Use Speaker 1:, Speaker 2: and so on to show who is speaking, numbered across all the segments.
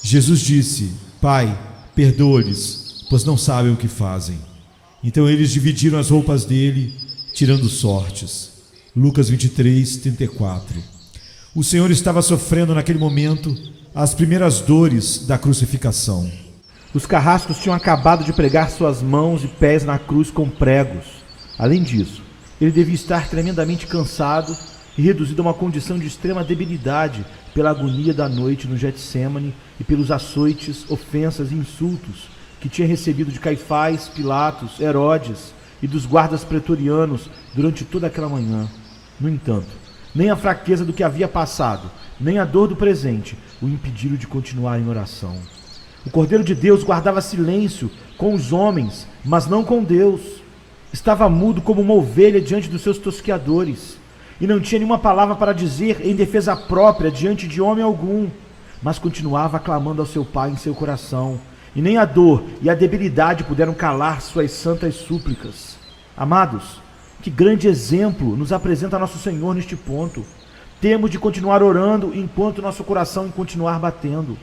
Speaker 1: Jesus disse: Pai, perdoa-lhes, pois não sabem o que fazem. Então eles dividiram as roupas dele, tirando sortes. Lucas 23, 34. O Senhor estava sofrendo naquele momento as primeiras dores da crucificação.
Speaker 2: Os carrascos tinham acabado de pregar suas mãos e pés na cruz com pregos. Além disso, ele devia estar tremendamente cansado e reduzido a uma condição de extrema debilidade pela agonia da noite no Getsêmani e pelos açoites, ofensas e insultos que tinha recebido de Caifás, Pilatos, Herodes e dos guardas pretorianos durante toda aquela manhã. No entanto, nem a fraqueza do que havia passado, nem a dor do presente o impediram de continuar em oração. O Cordeiro de Deus guardava silêncio com os homens, mas não com Deus. Estava mudo como uma ovelha diante dos seus tosqueadores, e não tinha nenhuma palavra para dizer em defesa própria diante de homem algum, mas continuava clamando ao seu Pai em seu coração, e nem a dor e a debilidade puderam calar suas santas súplicas. Amados, que grande exemplo nos apresenta nosso Senhor neste ponto. Temos de continuar orando enquanto nosso coração continuar batendo.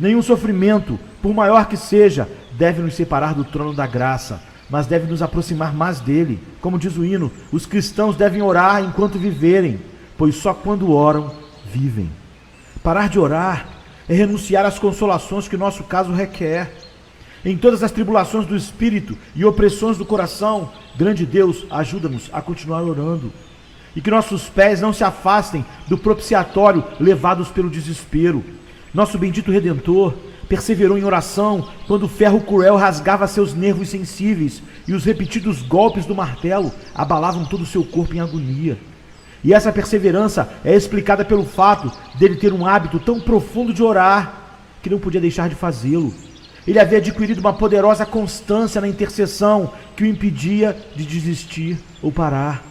Speaker 2: Nenhum sofrimento, por maior que seja, deve nos separar do trono da graça, mas deve nos aproximar mais dele. Como diz o hino, os cristãos devem orar enquanto viverem, pois só quando oram, vivem. Parar de orar é renunciar às consolações que o nosso caso requer. Em todas as tribulações do espírito e opressões do coração, grande Deus, ajuda-nos a continuar orando. E que nossos pés não se afastem do propiciatório levados pelo desespero. Nosso bendito Redentor perseverou em oração quando o ferro cruel rasgava seus nervos sensíveis e os repetidos golpes do martelo abalavam todo o seu corpo em agonia. E essa perseverança é explicada pelo fato dele ter um hábito tão profundo de orar que não podia deixar de fazê-lo. Ele havia adquirido uma poderosa constância na intercessão que o impedia de desistir ou parar.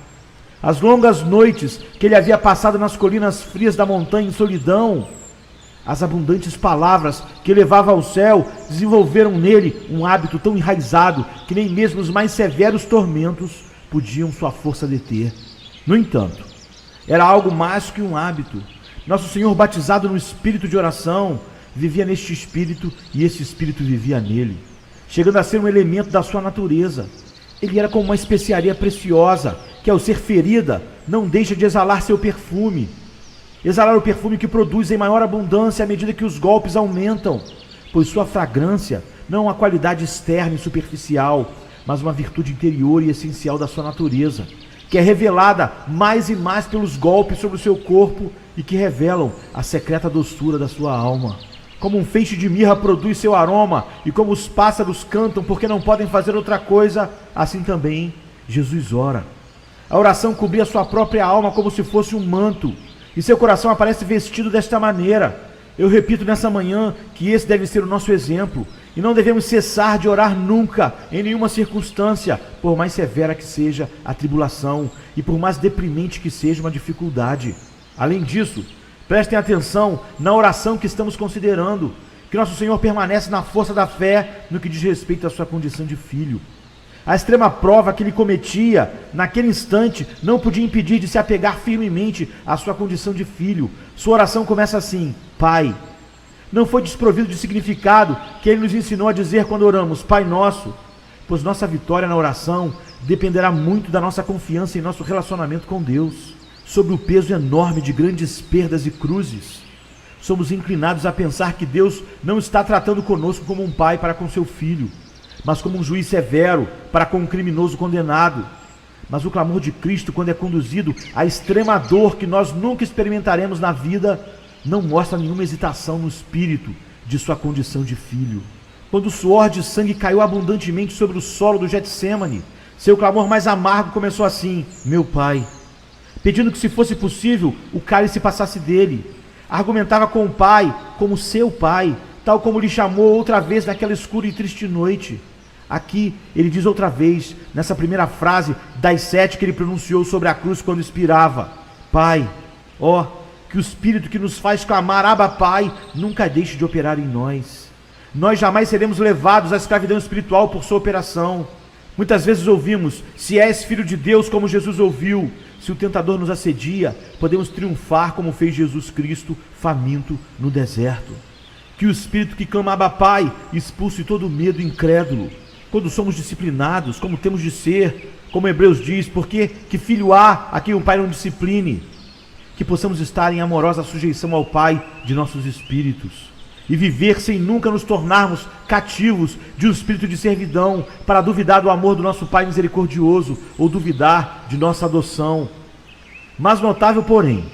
Speaker 2: As longas noites que ele havia passado nas colinas frias da montanha em solidão, as abundantes palavras que elevava ao céu desenvolveram nele um hábito tão enraizado que nem mesmo os mais severos tormentos podiam sua força deter. No entanto, era algo mais que um hábito. Nosso Senhor, batizado no espírito de oração, vivia neste espírito e esse espírito vivia nele, chegando a ser um elemento da sua natureza. Ele era como uma especiaria preciosa que, ao ser ferida, não deixa de exalar seu perfume. Exalar o perfume que produz em maior abundância à medida que os golpes aumentam, pois sua fragrância não é uma qualidade externa e superficial, mas uma virtude interior e essencial da sua natureza, que é revelada mais e mais pelos golpes sobre o seu corpo e que revelam a secreta doçura da sua alma. Como um feixe de mirra produz seu aroma e como os pássaros cantam porque não podem fazer outra coisa, assim também Jesus ora. A oração cobria sua própria alma como se fosse um manto, e seu coração aparece vestido desta maneira. Eu repito nessa manhã que esse deve ser o nosso exemplo, e não devemos cessar de orar nunca, em nenhuma circunstância, por mais severa que seja a tribulação, e por mais deprimente que seja uma dificuldade. Além disso, prestem atenção na oração que estamos considerando, que nosso Senhor permanece na força da fé no que diz respeito à sua condição de filho. A extrema prova que ele cometia, naquele instante, não podia impedir de se apegar firmemente à sua condição de filho. Sua oração começa assim: Pai. Não foi desprovido de significado que ele nos ensinou a dizer quando oramos, Pai Nosso, pois nossa vitória na oração dependerá muito da nossa confiança em nosso relacionamento com Deus. Sob o peso enorme de grandes perdas e cruzes, somos inclinados a pensar que Deus não está tratando conosco como um pai para com seu filho, mas como um juiz severo para com um criminoso condenado. Mas o clamor de Cristo, quando é conduzido à extrema dor que nós nunca experimentaremos na vida, não mostra nenhuma hesitação no espírito de sua condição de filho. Quando o suor de sangue caiu abundantemente sobre o solo do Getsêmani, seu clamor mais amargo começou assim: Meu Pai, pedindo que, se fosse possível, o cálice passasse dele. Argumentava com o Pai como seu Pai, tal como lhe chamou outra vez naquela escura e triste noite. Aqui ele diz outra vez, nessa primeira frase das 7 que ele pronunciou sobre a cruz quando expirava: Pai, ó, que o Espírito que nos faz clamar Abba Pai nunca deixe de operar em nós. Nós jamais seremos levados à escravidão espiritual por sua operação. Muitas vezes ouvimos: se és filho de Deus, como Jesus ouviu. Se o tentador nos assedia, podemos triunfar como fez Jesus Cristo, faminto no deserto. Que o espírito que clama Abba Pai expulse todo medo incrédulo. Quando somos disciplinados, como temos de ser, como Hebreus diz, porque que filho há a quem o Pai não discipline? Que possamos estar em amorosa sujeição ao Pai de nossos espíritos e viver sem nunca nos tornarmos cativos de um espírito de servidão para duvidar do amor do nosso Pai misericordioso ou duvidar de nossa adoção. Mas notável, porém,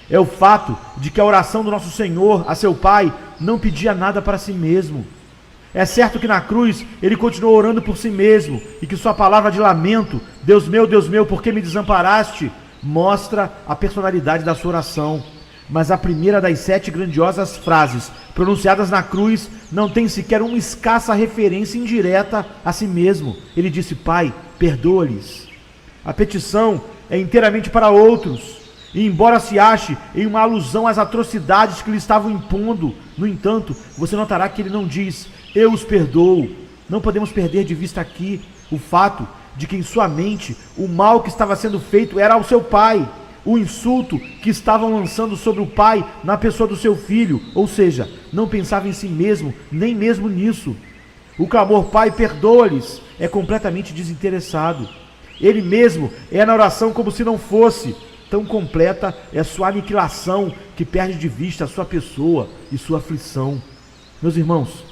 Speaker 2: é o fato de que a oração do nosso Senhor a seu Pai não pedia nada para si mesmo. É certo que na cruz ele continuou orando por si mesmo e que sua palavra de lamento, Deus meu, por que me desamparaste?, mostra a personalidade da sua oração. Mas a primeira das 7 grandiosas frases pronunciadas na cruz não tem sequer uma escassa referência indireta a si mesmo. Ele disse: Pai, perdoa-lhes. A petição é inteiramente para outros, e embora se ache em uma alusão às atrocidades que lhe estavam impondo, no entanto, você notará que ele não diz: eu os perdoo. Não podemos perder de vista aqui o fato de que em sua mente o mal que estava sendo feito era ao seu pai, o insulto que estavam lançando sobre o pai na pessoa do seu filho, ou seja, não pensava em si mesmo, nem mesmo nisso. O clamor Pai, perdoa-lhes, é completamente desinteressado. Ele mesmo é na oração como se não fosse. Tão completa é a sua aniquilação que perde de vista a sua pessoa e sua aflição. Meus irmãos,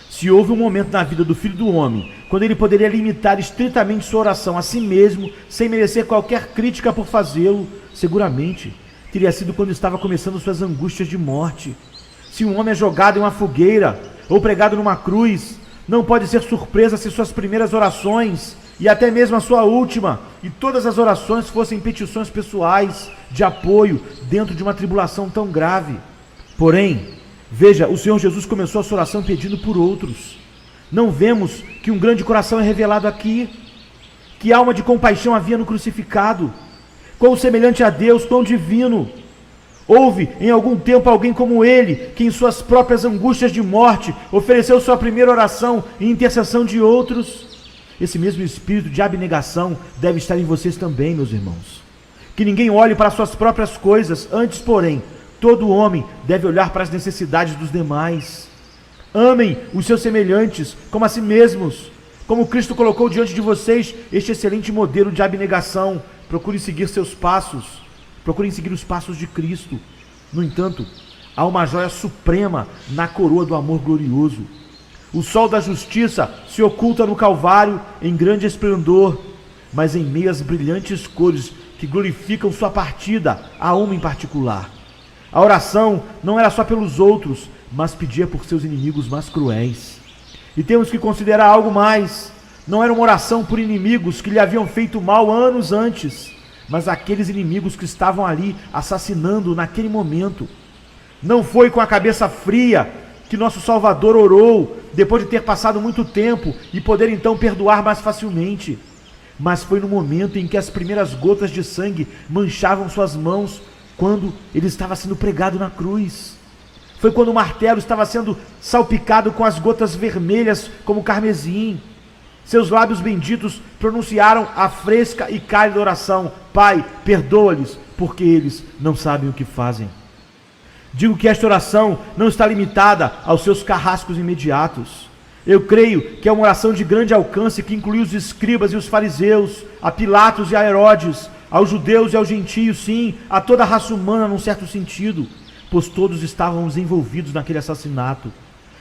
Speaker 2: se houve um momento na vida do Filho do Homem quando ele poderia limitar estritamente sua oração a si mesmo, sem merecer qualquer crítica por fazê-lo, seguramente teria sido quando estava começando suas angústias de morte. Se um homem é jogado em uma fogueira ou pregado numa cruz, não pode ser surpresa se suas primeiras orações e até mesmo a sua última e todas as orações fossem petições pessoais de apoio dentro de uma tribulação tão grave. Porém, veja, o Senhor Jesus começou a sua oração pedindo por outros. Não vemos que um grande coração é revelado aqui? Que alma de compaixão havia no crucificado? Quão semelhante a Deus, quão divino! Houve em algum tempo alguém como ele, que em suas próprias angústias de morte ofereceu sua primeira oração em intercessão de outros? Esse mesmo espírito de abnegação deve estar em vocês também, meus irmãos. Que ninguém olhe para suas próprias coisas, antes, porém, todo homem deve olhar para as necessidades dos demais. Amem os seus semelhantes como a si mesmos. Como Cristo colocou diante de vocês este excelente modelo de abnegação, procurem seguir seus passos. Procurem seguir os passos de Cristo. No entanto, há uma joia suprema na coroa do amor glorioso. O sol da justiça se oculta no Calvário em grande esplendor, mas em meio às brilhantes cores que glorificam sua partida a uma em particular. A oração não era só pelos outros, mas pedia por seus inimigos mais cruéis. E temos que considerar algo mais. Não era uma oração por inimigos que lhe haviam feito mal anos antes, mas aqueles inimigos que estavam ali assassinando naquele momento. Não foi com a cabeça fria que nosso Salvador orou, depois de ter passado muito tempo e poder então perdoar mais facilmente. Mas foi no momento em que as primeiras gotas de sangue manchavam suas mãos, quando ele estava sendo pregado na cruz. Foi quando o martelo estava sendo salpicado com as gotas vermelhas como carmesim. Seus lábios benditos pronunciaram a fresca e cálida oração: Pai, perdoa-lhes, porque eles não sabem o que fazem. Digo que esta oração não está limitada aos seus carrascos imediatos. Eu creio que é uma oração de grande alcance que inclui os escribas e os fariseus, a Pilatos e a Herodes, aos judeus e aos gentios, sim, a toda a raça humana num certo sentido, pois todos estávamos envolvidos naquele assassinato.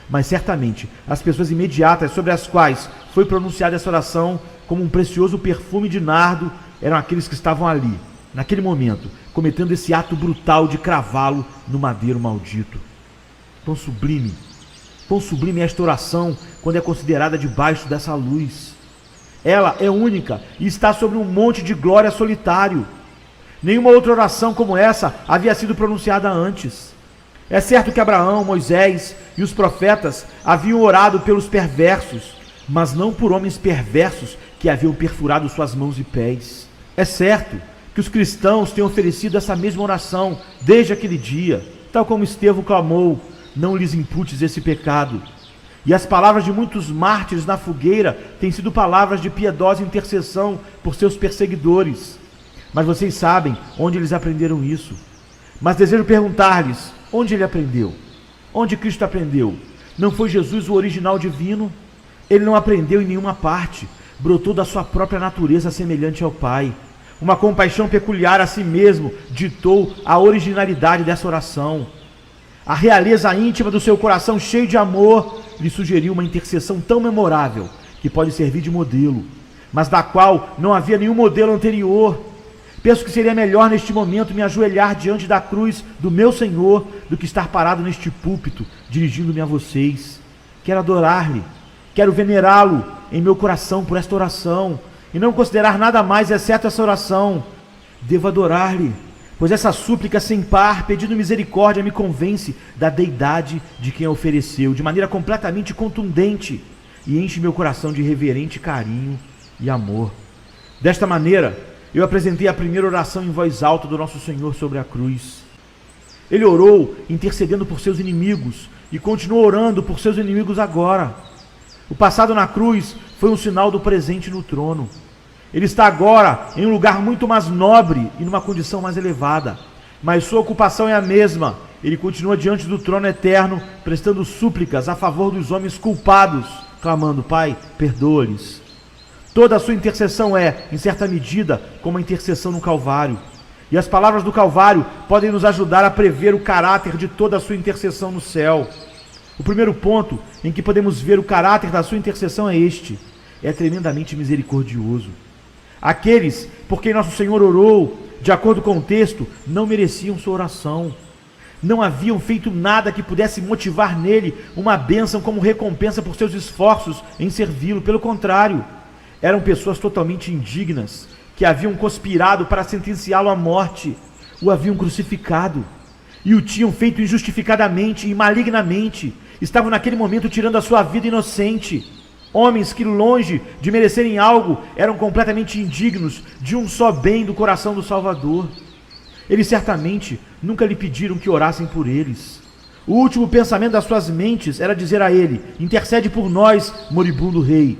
Speaker 2: Mas certamente as pessoas imediatas sobre as quais foi pronunciada essa oração como um precioso perfume de nardo eram aqueles que estavam ali, naquele momento, cometendo esse ato brutal de cravá-lo no madeiro maldito. Quão sublime é esta oração quando é considerada debaixo dessa luz. Ela é única e está sobre um monte de glória solitário. Nenhuma outra oração como essa havia sido pronunciada antes. É certo que Abraão, Moisés e os profetas haviam orado pelos perversos, mas não por homens perversos que haviam perfurado suas mãos e pés. É certo que os cristãos têm oferecido essa mesma oração desde aquele dia, tal como Estevão clamou: não lhes imputes esse pecado. E as palavras de muitos mártires na fogueira têm sido palavras de piedosa intercessão por seus perseguidores. Mas vocês sabem onde eles aprenderam isso. Mas desejo perguntar-lhes: onde ele aprendeu? Onde Cristo aprendeu? Não foi Jesus o original divino? Ele não aprendeu em nenhuma parte, brotou da sua própria natureza semelhante ao Pai. Uma compaixão peculiar a si mesmo ditou a originalidade dessa oração. A realeza íntima do seu coração cheio de amor lhe sugeriu uma intercessão tão memorável que pode servir de modelo, mas da qual não havia nenhum modelo anterior. Penso que seria melhor neste momento me ajoelhar diante da cruz do meu Senhor do que estar parado neste púlpito, dirigindo-me a vocês. Quero adorar-lhe, quero venerá-lo em meu coração por esta oração, e não considerar nada mais exceto essa oração. Devo adorar-lhe, pois essa súplica sem par, pedindo misericórdia, me convence da deidade de quem a ofereceu, de maneira completamente contundente, e enche meu coração de reverente carinho e amor. Desta maneira, eu apresentei a primeira oração em voz alta do nosso Senhor sobre a cruz. Ele orou intercedendo por seus inimigos e continua orando por seus inimigos agora. O passado na cruz foi um sinal do presente no trono. Ele está agora em um lugar muito mais nobre e numa condição mais elevada, mas sua ocupação é a mesma. Ele continua diante do trono eterno, prestando súplicas a favor dos homens culpados, clamando: Pai, perdoa-lhes. Toda a sua intercessão é, em certa medida, como a intercessão no Calvário. E as palavras do Calvário podem nos ajudar a prever o caráter de toda a sua intercessão no céu. O primeiro ponto em que podemos ver o caráter da sua intercessão é este: é tremendamente misericordioso. Aqueles por quem nosso Senhor orou, de acordo com o texto, não mereciam sua oração. Não haviam feito nada que pudesse motivar nele uma bênção como recompensa por seus esforços em servi-lo. Pelo contrário, eram pessoas totalmente indignas, que haviam conspirado para sentenciá-lo à morte, o haviam crucificado e o tinham feito injustificadamente e malignamente. Estavam naquele momento tirando a sua vida inocente. Homens que, longe de merecerem algo, eram completamente indignos de um só bem do coração do Salvador. Eles certamente nunca lhe pediram que orassem por eles. O último pensamento das suas mentes era dizer a ele: intercede por nós, moribundo rei.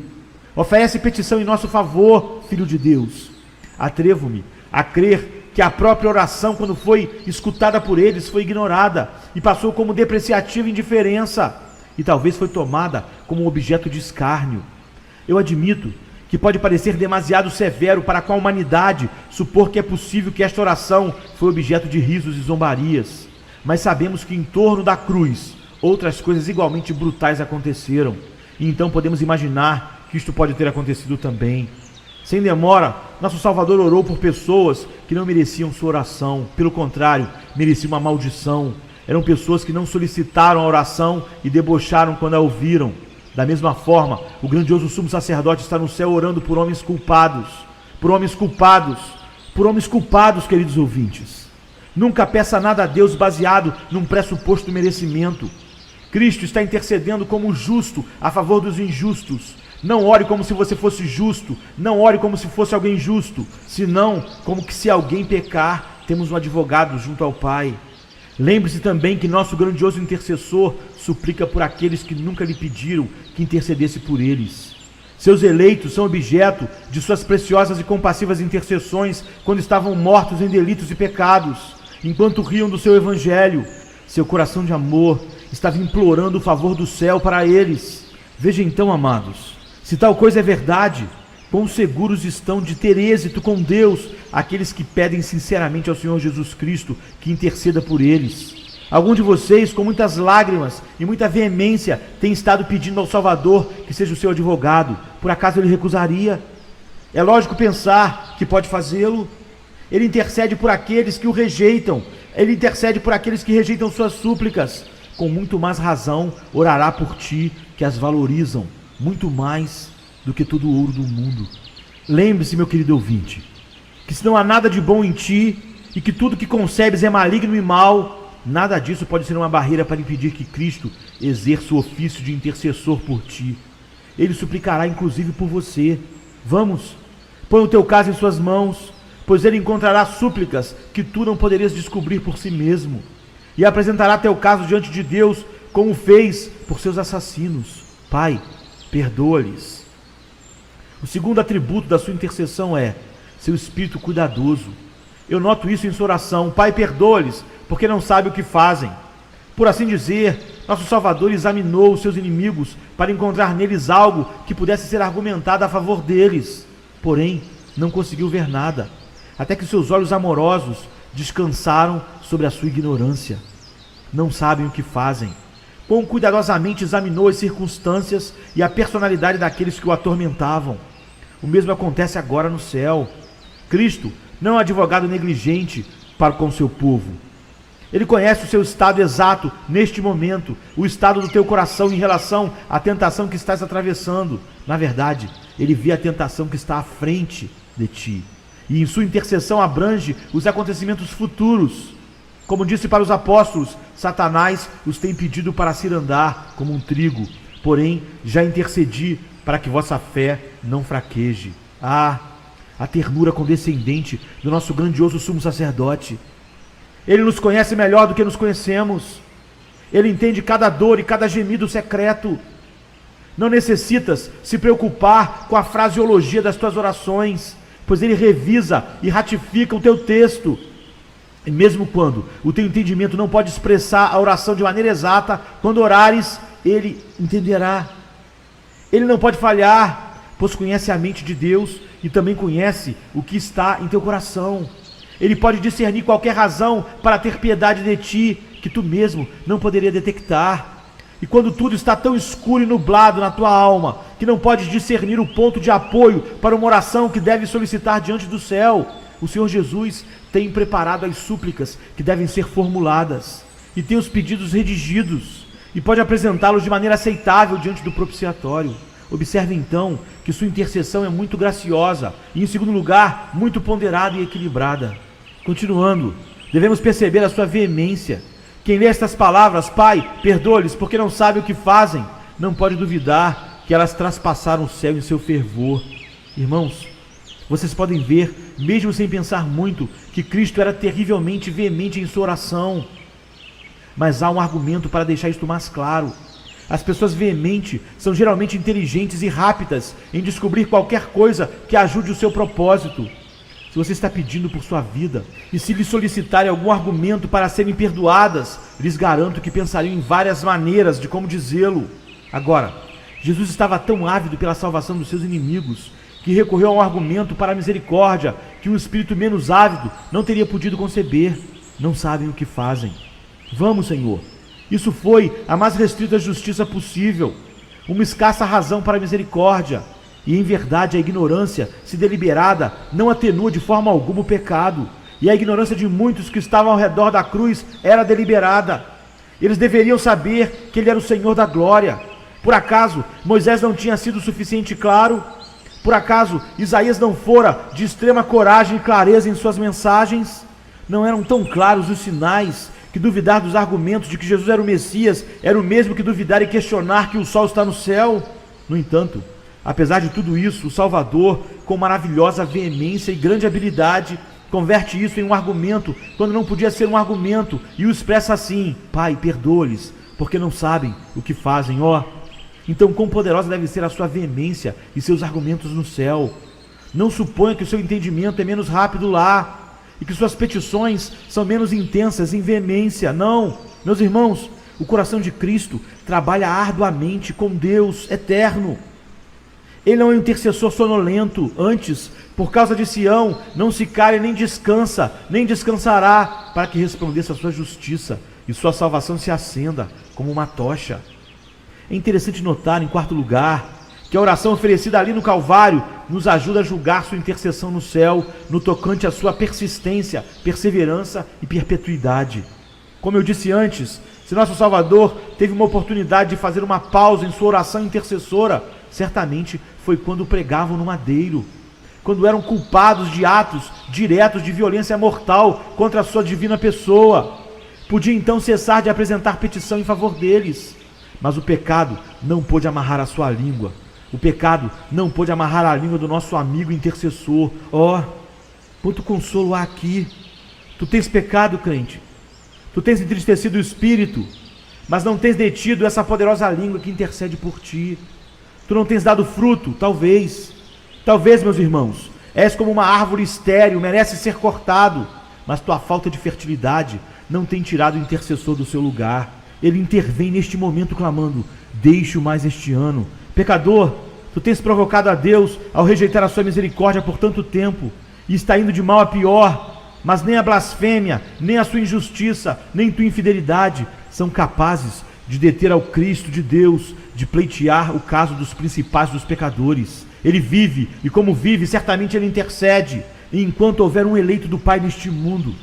Speaker 2: Oferece petição em nosso favor, Filho de Deus. Atrevo-me a crer que a própria oração, quando foi escutada por eles, foi ignorada e passou como depreciativa indiferença, e talvez foi tomada como objeto de escárnio. Eu admito que pode parecer demasiado severo para com a humanidade supor que é possível que esta oração foi objeto de risos e zombarias, mas sabemos que em torno da cruz outras coisas igualmente brutais aconteceram, e então podemos imaginar que isto pode ter acontecido também. Sem demora, nosso Salvador orou por pessoas que não mereciam sua oração, pelo contrário, mereciam uma maldição. Eram pessoas que não solicitaram a oração e debocharam quando a ouviram. Da mesma forma, o grandioso sumo sacerdote está no céu orando por homens culpados. Por homens culpados. Por homens culpados, queridos ouvintes. Nunca peça nada a Deus baseado num pressuposto merecimento. Cristo está intercedendo como justo a favor dos injustos. Não ore como se você fosse justo. Não ore como se fosse alguém justo. Senão, como que se alguém pecar, temos um advogado junto ao Pai. Lembre-se também que nosso grandioso intercessor suplica por aqueles que nunca lhe pediram que intercedesse por eles. Seus eleitos são objeto de suas preciosas e compassivas intercessões quando estavam mortos em delitos e pecados, enquanto riam do seu evangelho. Seu coração de amor estava implorando o favor do céu para eles. Veja então, amados, se tal coisa é verdade, quão seguros estão de ter êxito com Deus aqueles que pedem sinceramente ao Senhor Jesus Cristo que interceda por eles. Algum de vocês, com muitas lágrimas e muita veemência, tem estado pedindo ao Salvador que seja o seu advogado. Por acaso ele recusaria? É lógico pensar que pode fazê-lo. Ele intercede por aqueles que o rejeitam. Ele intercede por aqueles que rejeitam suas súplicas. Com muito mais razão, orará por ti que as valorizam, muito mais do que todo o ouro do mundo. Lembre-se, meu querido ouvinte, que se não há nada de bom em ti e que tudo que concebes é maligno e mau, nada disso pode ser uma barreira para impedir que Cristo exerça o ofício de intercessor por ti. Ele suplicará inclusive por você. Vamos, põe o teu caso em suas mãos, pois ele encontrará súplicas que tu não poderias descobrir por si mesmo, e apresentará teu caso diante de Deus, como fez por seus assassinos. Pai, perdoa-lhes. O segundo atributo da sua intercessão é seu espírito cuidadoso. Eu noto isso em sua oração: Pai, perdoa-lhes, porque não sabem o que fazem. Por assim dizer, nosso Salvador examinou os seus inimigos para encontrar neles algo que pudesse ser argumentado a favor deles. Porém, não conseguiu ver nada, até que seus olhos amorosos descansaram sobre a sua ignorância. Não sabem o que fazem. Quão cuidadosamente examinou as circunstâncias e a personalidade daqueles que o atormentavam. O mesmo acontece agora no céu. Cristo não é um advogado negligente para com seu povo. Ele conhece o seu estado exato neste momento, o estado do teu coração em relação à tentação que estás atravessando. Na verdade, ele vê a tentação que está à frente de ti. E em sua intercessão abrange os acontecimentos futuros. Como disse para os apóstolos, Satanás os tem pedido para cirandar como um trigo, porém já intercedi para que vossa fé não fraqueje. Ah, a ternura condescendente do nosso grandioso sumo sacerdote. Ele nos conhece melhor do que nos conhecemos. Ele entende cada dor e cada gemido secreto. Não necessitas se preocupar com a fraseologia das tuas orações, pois ele revisa e ratifica o teu texto. E mesmo quando o teu entendimento não pode expressar a oração de maneira exata, quando orares, ele entenderá. Ele não pode falhar, pois conhece a mente de Deus e também conhece o que está em teu coração. Ele pode discernir qualquer razão para ter piedade de ti, que tu mesmo não poderia detectar. E quando tudo está tão escuro e nublado na tua alma, que não podes discernir o ponto de apoio para uma oração que deve solicitar diante do céu, o Senhor Jesus tem preparado as súplicas que devem ser formuladas, e tem os pedidos redigidos, e pode apresentá-los de maneira aceitável diante do propiciatório. Observe então que sua intercessão é muito graciosa, e em segundo lugar, muito ponderada e equilibrada. Continuando, devemos perceber a sua veemência. Quem lê estas palavras, Pai, perdoa-lhes porque não sabem o que fazem, não pode duvidar que elas traspassaram o céu em seu fervor. Irmãos, vocês podem ver, mesmo sem pensar muito, que Cristo era terrivelmente veemente em sua oração. Mas há um argumento para deixar isto mais claro. As pessoas veementes são geralmente inteligentes e rápidas em descobrir qualquer coisa que ajude o seu propósito. Se você está pedindo por sua vida, e se lhe solicitarem algum argumento para serem perdoadas, lhes garanto que pensariam em várias maneiras de como dizê-lo. Agora, Jesus estava tão ávido pela salvação dos seus inimigos, que recorreu a um argumento para a misericórdia que um espírito menos ávido não teria podido conceber. Não sabem o que fazem. Vamos, Senhor. Isso foi a mais restrita justiça possível, uma escassa razão para a misericórdia. E em verdade a ignorância, se deliberada, não atenua de forma alguma o pecado. E a ignorância de muitos que estavam ao redor da cruz era deliberada. Eles deveriam saber que ele era o Senhor da glória. Por acaso Moisés não tinha sido suficiente claro? Por acaso Isaías não fora de extrema coragem e clareza em suas mensagens? Não eram tão claros os sinais que duvidar dos argumentos de que Jesus era o Messias era o mesmo que duvidar e questionar que o sol está no céu? No entanto, apesar de tudo isso, o Salvador, com maravilhosa veemência e grande habilidade, converte isso em um argumento quando não podia ser um argumento e o expressa assim: Pai, perdoa-lhes, porque não sabem o que fazem. Então quão poderosa deve ser a sua veemência e seus argumentos no céu. Não suponha que o seu entendimento é menos rápido lá e que suas petições são menos intensas em veemência. Não, meus irmãos, o coração de Cristo trabalha arduamente com Deus eterno. Ele não é um intercessor sonolento. Antes, por causa de Sião, não se cale nem descansa, nem descansará, para que resplandeça a sua justiça e sua salvação se acenda como uma tocha. É interessante notar, em quarto lugar, que a oração oferecida ali no Calvário nos ajuda a julgar sua intercessão no céu, no tocante à sua persistência, perseverança e perpetuidade. Como eu disse antes, se nosso Salvador teve uma oportunidade de fazer uma pausa em sua oração intercessora, certamente foi quando pregavam no madeiro, quando eram culpados de atos diretos de violência mortal contra a sua divina pessoa. Podia então cessar de apresentar petição em favor deles. Mas o pecado não pôde amarrar a sua língua. O pecado não pôde amarrar a língua do nosso amigo intercessor. Quanto consolo há aqui. Tu tens pecado, crente. Tu tens entristecido o espírito, mas não tens detido essa poderosa língua que intercede por ti. Tu não tens dado fruto, talvez. Talvez, meus irmãos, és como uma árvore estéril, merece ser cortado, mas tua falta de fertilidade não tem tirado o intercessor do seu lugar. ele intervém neste momento clamando: deixe-o mais este ano. Pecador, tu tens provocado a Deus ao rejeitar a sua misericórdia por tanto tempo, e está indo de mal a pior, mas nem a blasfêmia, nem a sua injustiça, nem tua infidelidade são capazes de deter ao Cristo de Deus, de pleitear o caso dos principais dos pecadores. Ele vive, e como vive, certamente ele intercede. E enquanto houver um eleito do Pai neste mundo,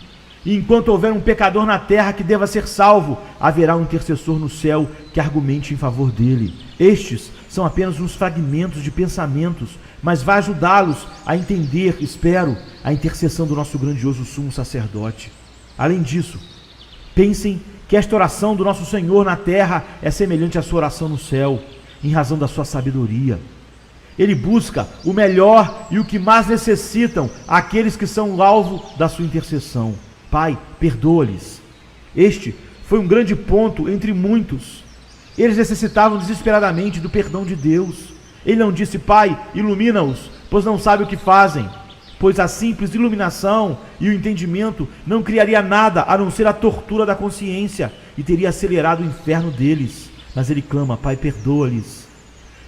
Speaker 2: e enquanto houver um pecador na terra que deva ser salvo, haverá um intercessor no céu que argumente em favor dele. Estes são apenas uns fragmentos de pensamentos, mas vai ajudá-los a entender, espero, a intercessão do nosso grandioso sumo sacerdote. Além disso, pensem que esta oração do nosso Senhor na terra é semelhante à sua oração no céu, em razão da sua sabedoria. Ele busca o melhor e o que mais necessitam aqueles que são o alvo da sua intercessão. Pai, perdoa-lhes. Este foi um grande ponto entre muitos. Eles necessitavam desesperadamente do perdão de Deus. Ele não disse: Pai, ilumina-os, pois não sabem o que fazem. Pois a simples iluminação e o entendimento não criaria nada a não ser a tortura da consciência e teria acelerado o inferno deles. Mas ele clama: Pai, perdoa-lhes.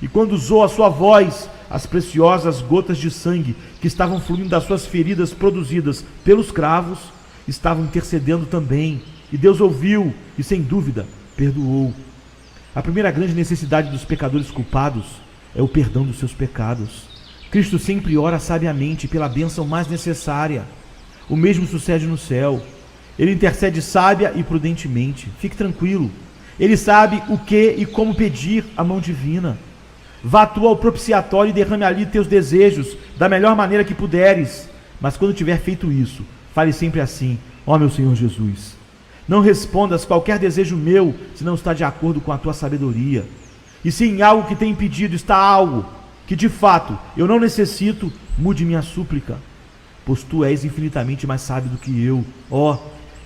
Speaker 2: E quando usou a sua voz, as preciosas gotas de sangue que estavam fluindo das suas feridas produzidas pelos cravos estavam intercedendo também. E Deus ouviu e, sem dúvida, perdoou. A primeira grande necessidade dos pecadores culpados é o perdão dos seus pecados. Cristo sempre ora sabiamente pela bênção mais necessária. O mesmo sucede no céu. Ele intercede sábia e prudentemente. Fique tranquilo. Ele sabe o que e como pedir a mão divina. Vá tu ao propiciatório e derrame ali teus desejos da melhor maneira que puderes. Mas quando tiver feito isso, fale sempre assim: ó meu Senhor Jesus, não respondas qualquer desejo meu se não está de acordo com a tua sabedoria. E se em algo que tem impedido está algo que de fato eu não necessito, mude minha súplica, pois tu és infinitamente mais sábio do que eu. Ó,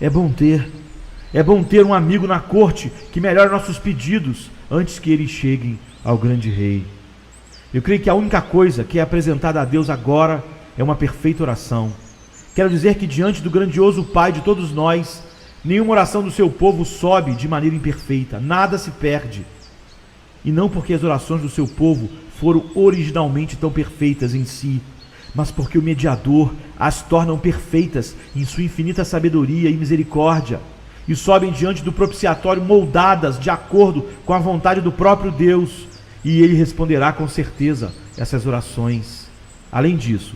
Speaker 2: é bom ter um amigo na corte que melhore nossos pedidos antes que eles cheguem ao grande rei. Eu creio que a única coisa que é apresentada a Deus agora é uma perfeita oração. Quero dizer que diante do grandioso Pai de todos nós, nenhuma oração do seu povo sobe de maneira imperfeita, nada se perde. E não porque as orações do seu povo foram originalmente tão perfeitas em si, mas porque o mediador as tornam perfeitas em sua infinita sabedoria e misericórdia, e sobem diante do propiciatório moldadas de acordo com a vontade do próprio Deus, e ele responderá com certeza essas orações. Além disso,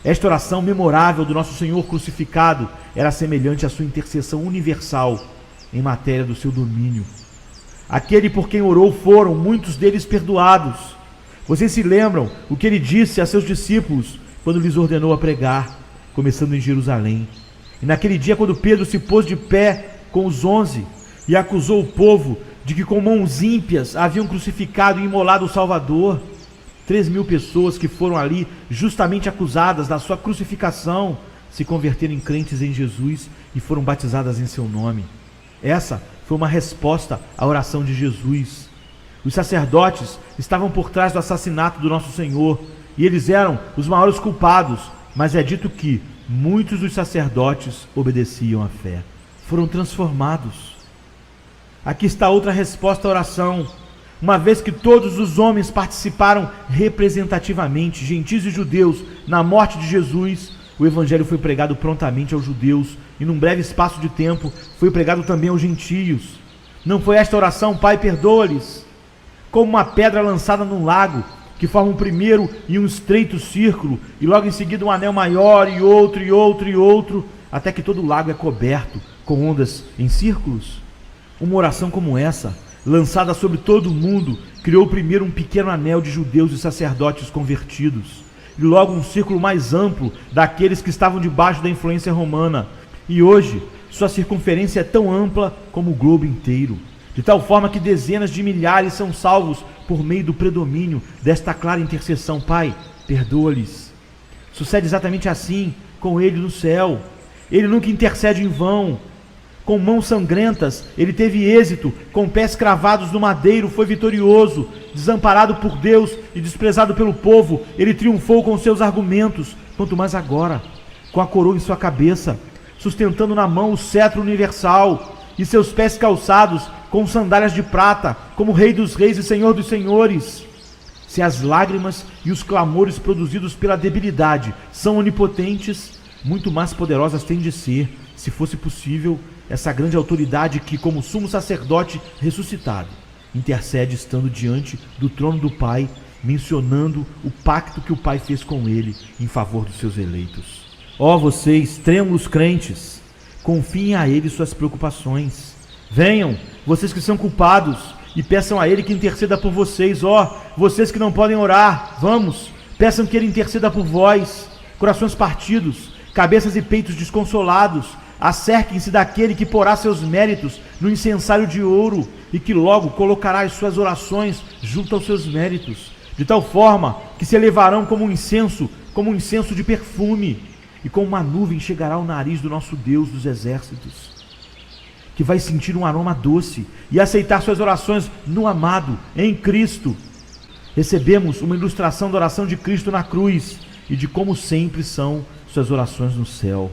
Speaker 2: esta oração memorável do nosso Senhor crucificado era semelhante à sua intercessão universal em matéria do seu domínio. Aquele por quem orou foram muitos deles perdoados. Vocês se lembram o que ele disse a seus discípulos quando lhes ordenou a pregar, começando em Jerusalém. E naquele dia, quando Pedro se pôs de pé com os 11 e acusou o povo de que com mãos ímpias haviam crucificado e imolado o Salvador, 3.000 pessoas que foram ali justamente acusadas da sua crucificação se converteram em crentes em Jesus e foram batizadas em seu nome. Essa foi uma resposta à oração de Jesus. Os sacerdotes estavam por trás do assassinato do nosso Senhor e eles eram os maiores culpados, mas é dito que muitos dos sacerdotes obedeciam à fé, foram transformados. Aqui está outra resposta à oração. Uma vez que todos os homens participaram representativamente, gentis e judeus, na morte de Jesus, o evangelho foi pregado prontamente aos judeus e num breve espaço de tempo foi pregado também aos gentios. Não foi esta oração: Pai, perdoa-lhes, como uma pedra lançada num lago, que forma um primeiro e um estreito círculo, e logo em seguida um anel maior, e outro, e outro, e outro, até que todo o lago é coberto com ondas em círculos? Uma oração como essa, lançada sobre todo o mundo, criou primeiro um pequeno anel de judeus e sacerdotes convertidos, e logo um círculo mais amplo daqueles que estavam debaixo da influência romana, e hoje sua circunferência é tão ampla como o globo inteiro, de tal forma que dezenas de milhares são salvos por meio do predomínio desta clara intercessão: Pai, perdoa-lhes. Sucede exatamente assim com ele no céu. Ele nunca intercede em vão. Com mãos sangrentas, ele teve êxito, com pés cravados no madeiro, foi vitorioso, desamparado por Deus e desprezado pelo povo, ele triunfou com seus argumentos, quanto mais agora, com a coroa em sua cabeça, sustentando na mão o cetro universal. e seus pés calçados com sandálias de prata, como Rei dos Reis e Senhor dos Senhores. Se as lágrimas e os clamores produzidos pela debilidade são onipotentes, muito mais poderosas têm de ser, se fosse possível, essa grande autoridade que, como sumo sacerdote ressuscitado, intercede estando diante do trono do Pai, mencionando o pacto que o Pai fez com ele em favor dos seus eleitos. Ó vocês, trêmulos crentes, confiem a ele suas preocupações. Venham, vocês que são culpados, e peçam a ele que interceda por vocês. Ó, vocês que não podem orar, vamos, peçam que ele interceda por vós. Corações partidos, cabeças e peitos desconsolados, acerquem-se daquele que porá seus méritos no incensário de ouro e que logo colocará as suas orações junto aos seus méritos, de tal forma que se elevarão como um incenso de perfume, e como uma nuvem chegará ao nariz do nosso Deus dos exércitos, que vai sentir um aroma doce e aceitar suas orações no amado, em Cristo. Recebemos uma ilustração da oração de Cristo na cruz e de como sempre são suas orações no céu.